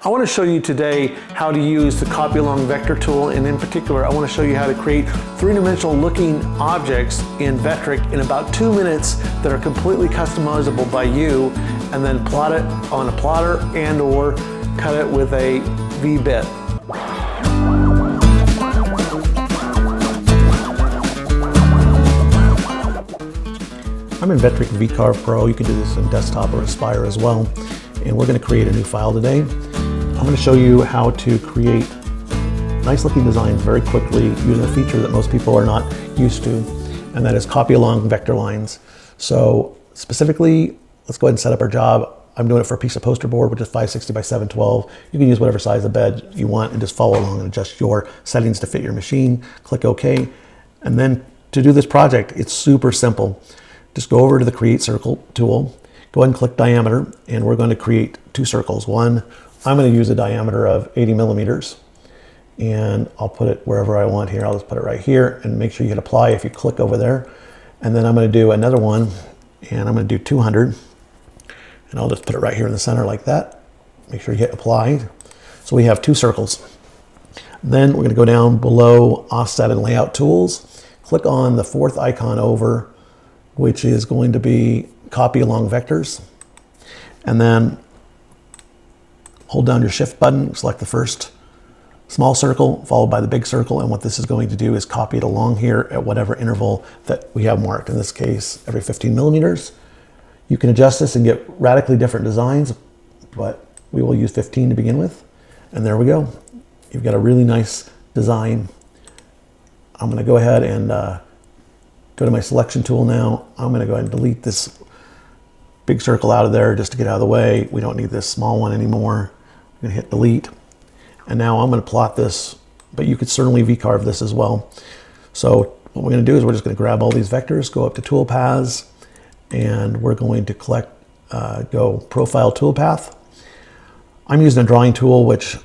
I want to show you today how to use the copy along vector tool, and in particular I want to show you how to create three-dimensional looking objects in Vectric in about 2 minutes that are completely customizable by you, and then plot it on a plotter and or cut it with a V-bit. I'm in Vectric vcarved Pro. You can do this in desktop or Aspire as well. And we're going to create a new file today. I'm going to show you how to create nice looking designs very quickly using a feature that most people are not used to, and that is copy along vector lines. So specifically, let's go ahead and set up our job. I'm doing it for a piece of poster board, which is 560 by 712. You can use whatever size of bed you want and just follow along and adjust your settings to fit your machine. Click OK. And then to do this project, it's super simple. Just go over to the Create Circle tool, go ahead and click Diameter, and we're going to create two circles. One, I'm going to use a diameter of 80 millimeters, and I'll put it wherever I want here. I'll just put it right here, and make sure you hit Apply if you click over there. And then I'm going to do another one, and I'm going to do 200, and I'll just put it right here in the center like that. Make sure you hit Apply. So we have two circles. Then we're going to go down below Offset and Layout Tools, click on the fourth icon over, which is going to be Copy Along Vectors, and then hold down your Shift button, select the first small circle followed by the big circle, and what this is going to do is copy it along here at whatever interval that we have marked. In this case, every 15 millimeters. You can adjust this and get radically different designs, but we will use 15 to begin with. And there we go. You've got a really nice design. I'm going to go ahead and go to my selection tool now. I'm going to go ahead and delete this big circle out of there just to get out of the way. We don't need this small one anymore. I'm going to hit delete. And now I'm going to plot this, but you could certainly vcarve this as well. So what we're going to do is we're just going to grab all these vectors, go up to toolpaths, and we're going to go profile toolpath. I'm using a drawing tool, which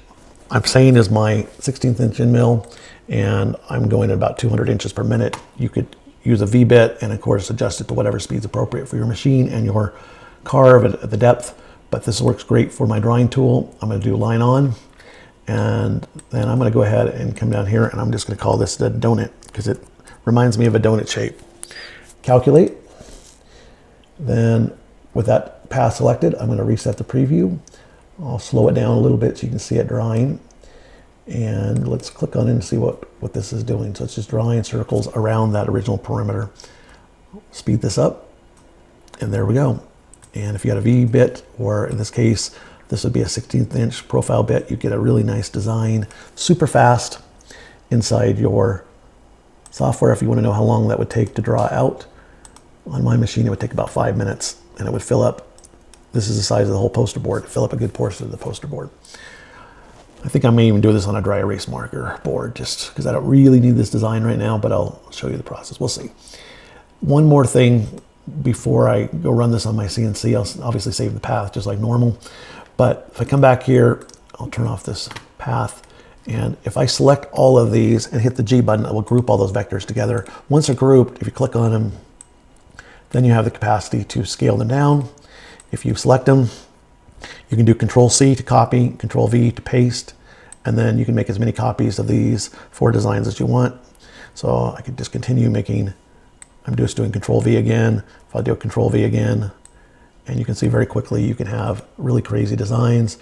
I'm saying is my 16th inch end mill, and I'm going at about 200 inches per minute. You could use a V-bit and of course adjust it to whatever speed's appropriate for your machine and your carve at the depth, but this works great for my drawing tool. I'm going to do line on, and then I'm going to go ahead and come down here, and I'm just going to call this the donut because it reminds me of a donut shape. Calculate. Then with that path selected, I'm going to reset the preview. I'll slow it down a little bit so you can see it drawing. And let's click on it and see what this is doing. So it's just drawing circles around that original perimeter. Speed this up, and there we go. And if you had a V-bit, or in this case, this would be a 16th inch profile bit, you get a really nice design, super fast inside your software. If you want to know how long that would take to draw out, on my machine it would take about 5 minutes, and it would fill up, this is the size of the whole poster board, fill up a good portion of the poster board. I think I may even do this on a dry erase marker board just because I don't really need this design right now, but I'll show you the process. We'll see. One more thing before I go run this on my CNC. I'll obviously save the path just like normal. But if I come back here, I'll turn off this path. And if I select all of these and hit the G button, it will group all those vectors together. Once they're grouped, if you click on them, then you have the capacity to scale them down. If you select them, you can do Control-C to copy, Control-V to paste, and then you can make as many copies of these 4 designs as you want. So I could just continue making, I'm just doing Control-V again. If I do a Control-V again, and you can see very quickly you can have really crazy designs.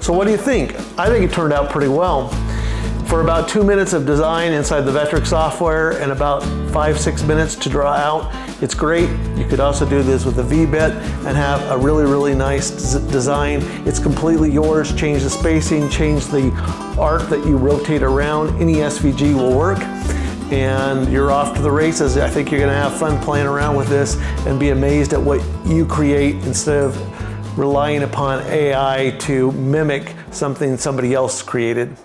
So what do you think? I think it turned out pretty well. For about 2 minutes of design inside the Vectric software and about 5-6 minutes to draw out, it's great. You could also do this with a V-bit and have a really nice design. It's completely yours. Change the spacing, change the arc that you rotate around. Any SVG will work. And you're off to the races. I think you're gonna have fun playing around with this and be amazed at what you create instead of relying upon AI to mimic something somebody else created.